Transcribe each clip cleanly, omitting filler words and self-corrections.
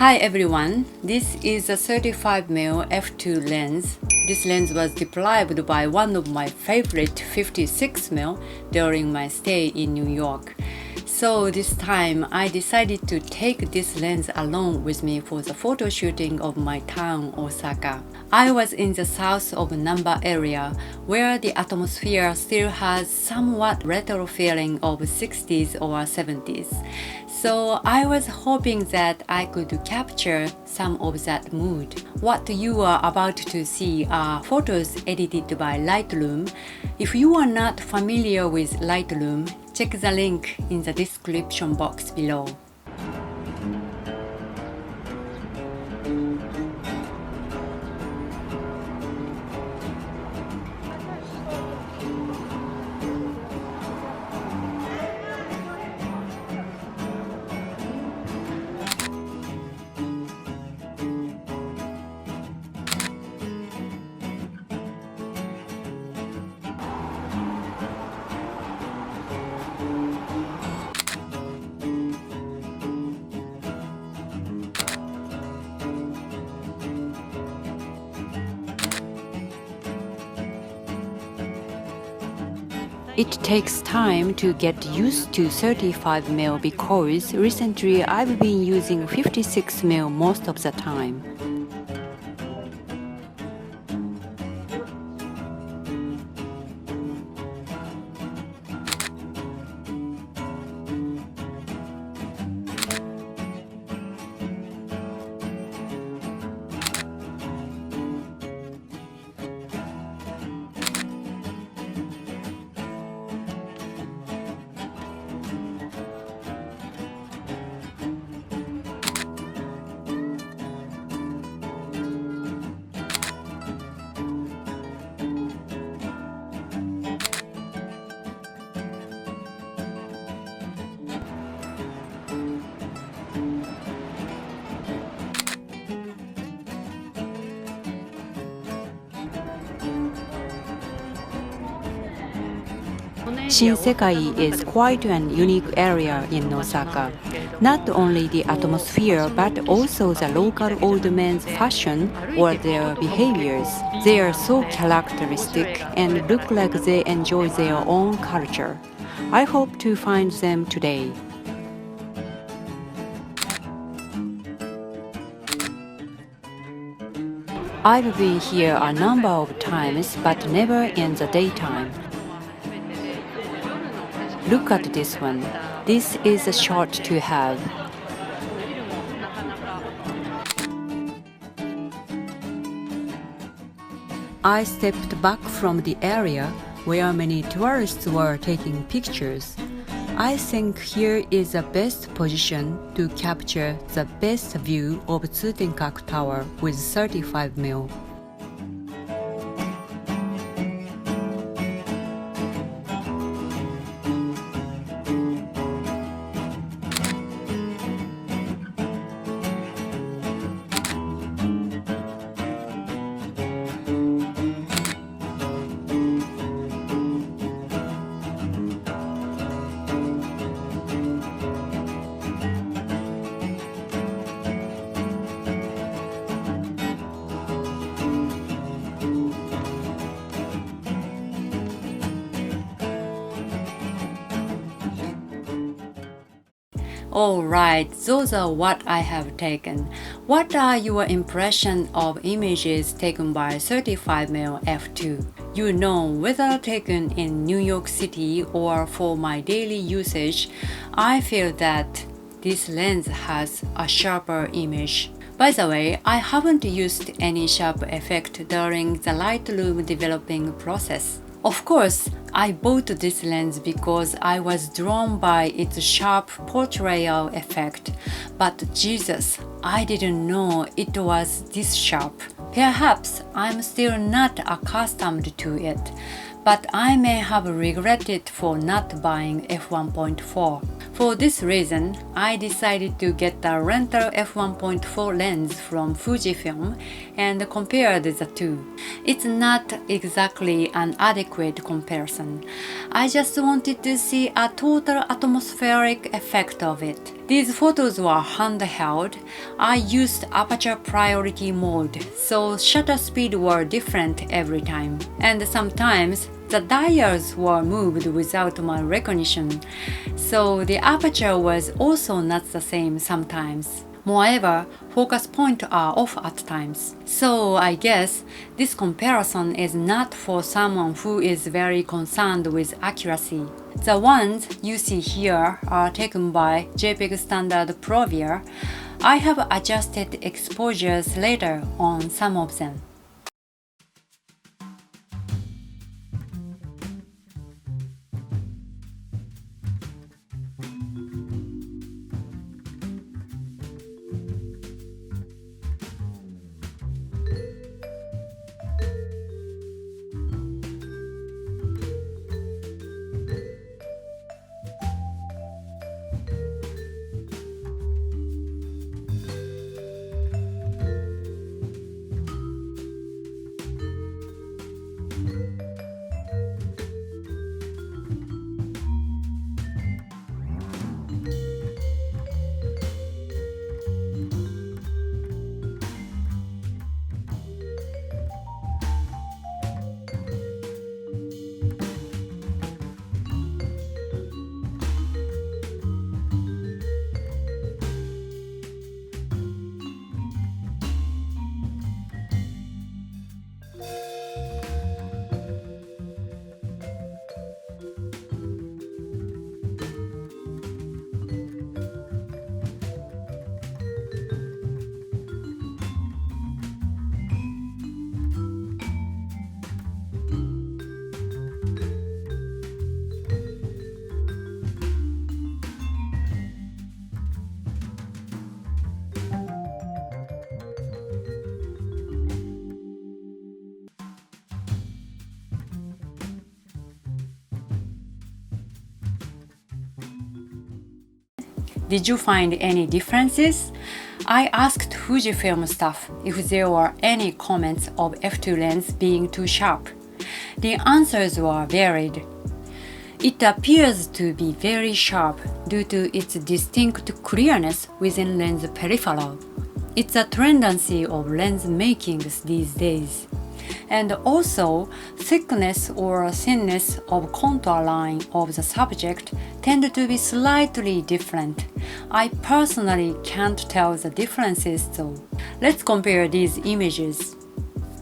Hi everyone, this is a 35mm f2 lens. This lens was deprived by one of my favorite 56mm during my stay in New York. So this time I decided to take this lens along with me for the photo shooting of my town, Osaka. I was in the south of Namba area where the atmosphere still has somewhat retro feeling of 60s or 70s. So I was hoping that I could capture some of that mood. What you are about to see are photos edited by Lightroom. If you are not familiar with Lightroom, check the link in the description box below. It takes time to get used to 35mm because recently I've been using 56mm most of the time. Shinsekai is quite an unique area in Osaka. Not only the atmosphere but also the local old men's fashion or their behaviors. They are so characteristic and look like they enjoy their own culture. I hope to find them today. I've been here a number of times but never in the daytime. Look at this one. This is a shot to have. I stepped back from the area where many tourists were taking pictures. I think here is the best position to capture the best view of Tsutenkak Tower with 35mm. Alright, those are what I have taken. What are your impressions of images taken by 35mm f2? You know, whether taken in New York City or for my daily usage, I feel that this lens has a sharper image. By the way, I haven't used any sharp effect during the Lightroom developing process. Of course, I bought this lens because I was drawn by its sharp portrayal effect, but Jesus, I didn't know it was this sharp. Perhaps I'm still not accustomed to it, but I may have regretted for not buying f1.4. For this reason, I decided to get the rental f1.4 lens from Fujifilm and compared the two. It's not exactly an adequate comparison. I just wanted to see a total atmospheric effect of it. These photos were handheld. I used aperture priority mode, so shutter speed were different every time. And sometimes the dials were moved without my recognition, so the aperture was also not the same sometimes. Moreover, focus points are off at times. So I guess this comparison is not for someone who is very concerned with accuracy. The ones you see here are taken by JPEG Standard Provia. I have adjusted exposures later on some of them. Did you find any differences? I asked Fujifilm staff if there were any comments of f2 lens being too sharp. The answers were varied. It appears to be very sharp due to its distinct clearness within lens peripheral. It's a tendency of lens makings these days. And also, thickness or thinness of contour line of the subject tend to be slightly different. I personally can't tell the differences though. Let's compare these images.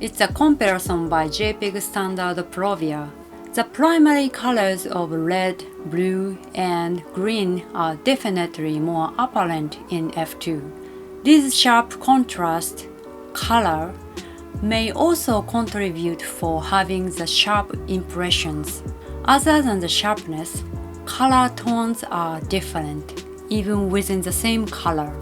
It's a comparison by JPEG Standard Provia. The primary colors of red, blue, and green are definitely more apparent in f2. This sharp contrast color may also contribute for having the sharp impressions. Other than the sharpness, color tones are different, even within the same color.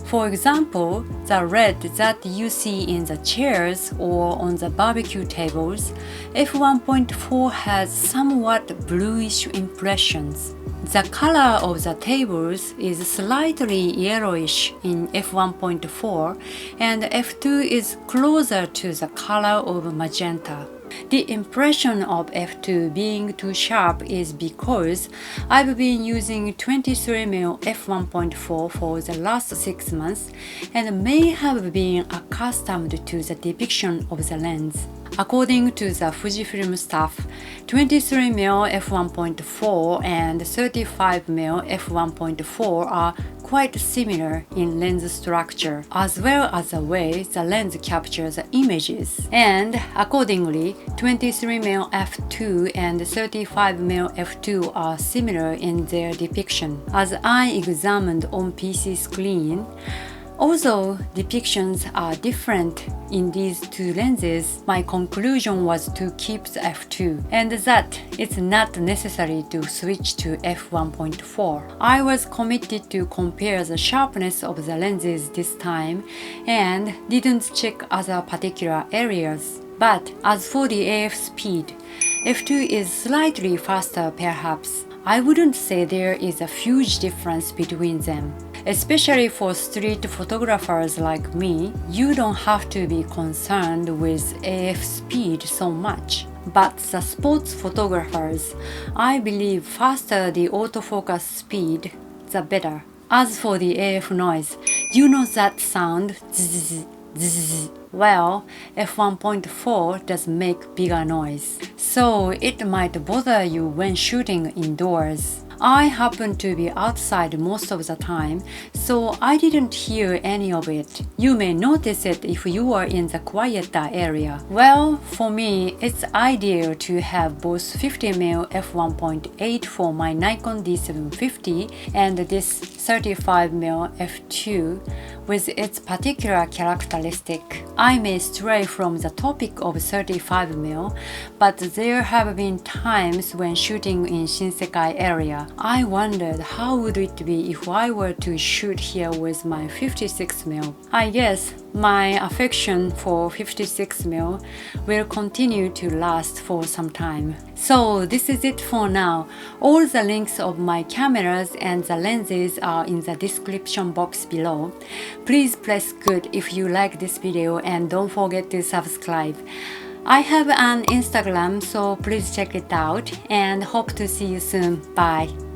For example, the red that you see in the chairs or on the barbecue tables, f1.4 has somewhat bluish impressions. The color of the tables is slightly yellowish in f1.4 and f2 is closer to the color of magenta. The impression of f2 being too sharp is because I've been using 23mm f1.4 for the last 6 months and may have been accustomed to the depiction of the lens. According to the Fujifilm staff, 23mm f1.4 and 35mm f1.4 are quite similar in lens structure, as well as the way the lens captures the images. And accordingly, 23mm f2 and 35mm f2 are similar in their depiction. As I examined on PC screen, although depictions are different in these two lenses, my conclusion was to keep the f2 and that it's not necessary to switch to f1.4. I was committed to compare the sharpness of the lenses this time and didn't check other particular areas. But as for the AF speed, f2 is slightly faster perhaps. I wouldn't say there is a huge difference between them. Especially for street photographers like me, you don't have to be concerned with AF speed so much. But the sports photographers, I believe faster the autofocus speed, the better. As for the AF noise, you know that sound zzz, zzz. Well, f1.4 does make bigger noise, so it might bother you when shooting indoors. I happen to be outside most of the time, so I didn't hear any of it. You may notice it if you are in the quieter area. Well, for me, it's ideal to have both 50mm f1.8 for my Nikon D750 and this 35mm f2 with its particular characteristic. I may stray from the topic of 35mm, but there have been times when shooting in Shinsekai area, I wondered how would it be if I were to shoot here with my 56mm. I guess my affection for 56mm will continue to last for some time. So this is it for now. All the links of my cameras and the lenses are in the description box below. Please press good if you like this video and don't forget to subscribe. I have an Instagram, so please check it out and hope to see you soon. Bye.